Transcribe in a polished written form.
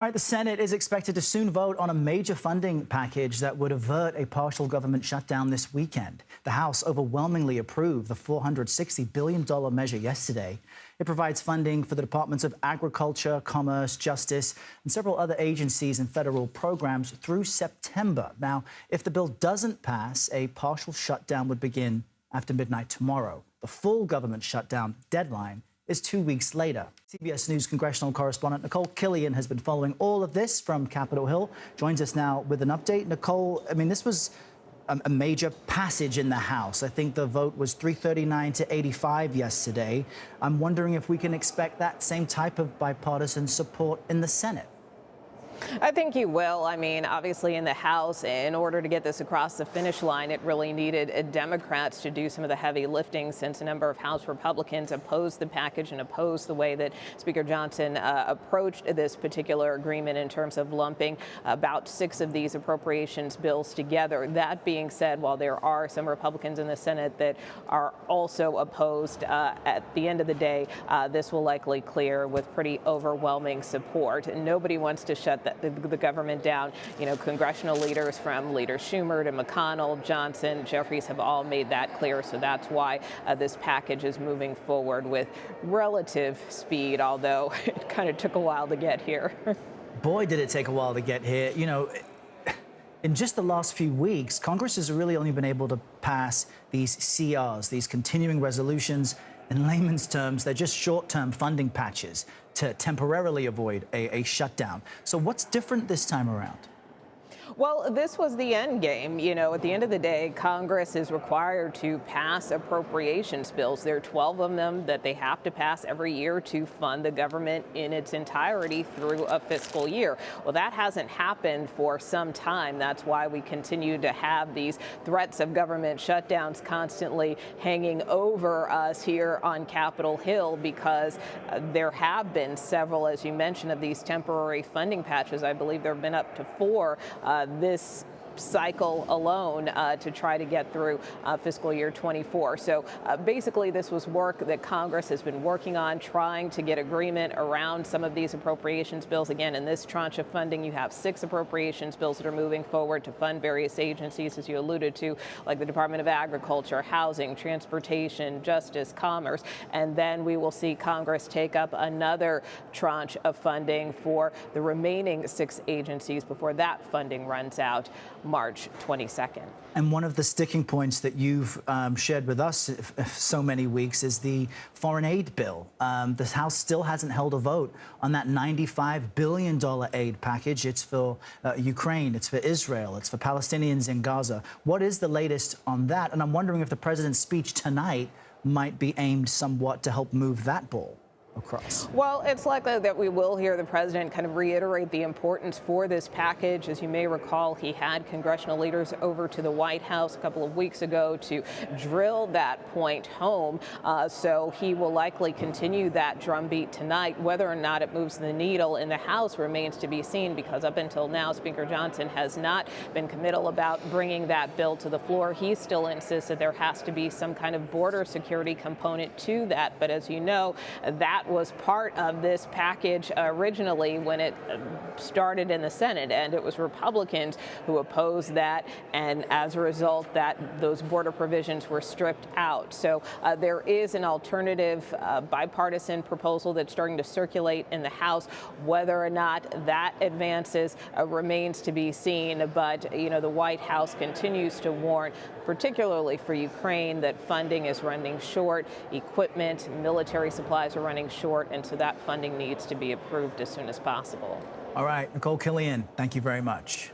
All right, the Senate is expected to soon vote on a major funding package that would avert a partial government shutdown this weekend. The House overwhelmingly approved the $460 billion measure yesterday. It provides funding for the Departments of Agriculture, Commerce, Justice, and several other agencies and federal programs through September. Now, if the bill doesn't pass, a partial shutdown would begin after midnight tomorrow. The full government shutdown deadline is 2 weeks later. CBS News Congressional correspondent Nikole Killion has been following all of this from Capitol Hill. Joins us now with an update. Nikole, this was a major passage in the House. I think the vote was 339 to 85 yesterday. I'm wondering if we can expect that same type of bipartisan support in the Senate. I think you will. Obviously in the House, in order to get this across the finish line, it really needed Democrats to do some of the heavy lifting, since a number of House Republicans opposed the package and opposed the way that Speaker Johnson approached this particular agreement in terms of lumping about 6 of these appropriations bills together. That being said, while there are some Republicans in the Senate that are also opposed, at the end of the day, this will likely clear with pretty overwhelming support. Nobody wants to shut the government down. Congressional leaders from Leader Schumer to McConnell, Johnson, Jeffries have all made that clear. So that's why this package is moving forward with relative speed, although it kind of took a while to get here. Boy, did it take a while to get here. In just the last few weeks, Congress has really only been able to pass these CRs, these continuing resolutions. In layman's terms, they're just short-term funding patches to temporarily avoid a shutdown. So what's different this time around? Well, this was the end game. At the end of the day, Congress is required to pass appropriations bills. There are 12 of them that they have to pass every year to fund the government in its entirety through a fiscal year. Well, that hasn't happened for some time. That's why we continue to have these threats of government shutdowns constantly hanging over us here on Capitol Hill, because there have been several, as you mentioned, of these temporary funding patches. I believe there have been up to 4 this cycle alone to try to get through fiscal year 24. So basically, this was work that Congress has been working on, trying to get agreement around some of these appropriations bills. Again, in this tranche of funding, you have 6 appropriations bills that are moving forward to fund various agencies, as you alluded to, like the Department of Agriculture, Housing, Transportation, Justice, Commerce. And then we will see Congress take up another tranche of funding for the remaining 6 agencies before that funding runs out March 22nd. And one of the sticking points that you've shared with us so many weeks is the foreign aid bill. The House still hasn't held a vote on that $95 billion aid package. It's for Ukraine, it's for Israel, it's for Palestinians in Gaza. What is the latest on that? And I'm wondering if the president's speech tonight might be aimed somewhat to help move that ball across. Well, it's likely that we will hear the president kind of reiterate the importance for this package. As you may recall, he had congressional leaders over to the White House a couple of weeks ago to drill that point home. So he will likely continue that drumbeat tonight. Whether or not it moves the needle in the House remains to be seen, because up until now, Speaker Johnson has not been committal about bringing that bill to the floor. He still insists that there has to be some kind of border security component to that. But as you know, that was part of this package originally when it started in the Senate, and it was Republicans who opposed that, and as a result, those border provisions were stripped out. So there is an alternative bipartisan proposal that's starting to circulate in the House. Whether or not that advances remains to be seen, but the White House continues to warn, particularly for Ukraine, that funding is running short, equipment, military supplies are running short, and so that funding needs to be approved as soon as possible. All right, Nikole Killian, thank you very much.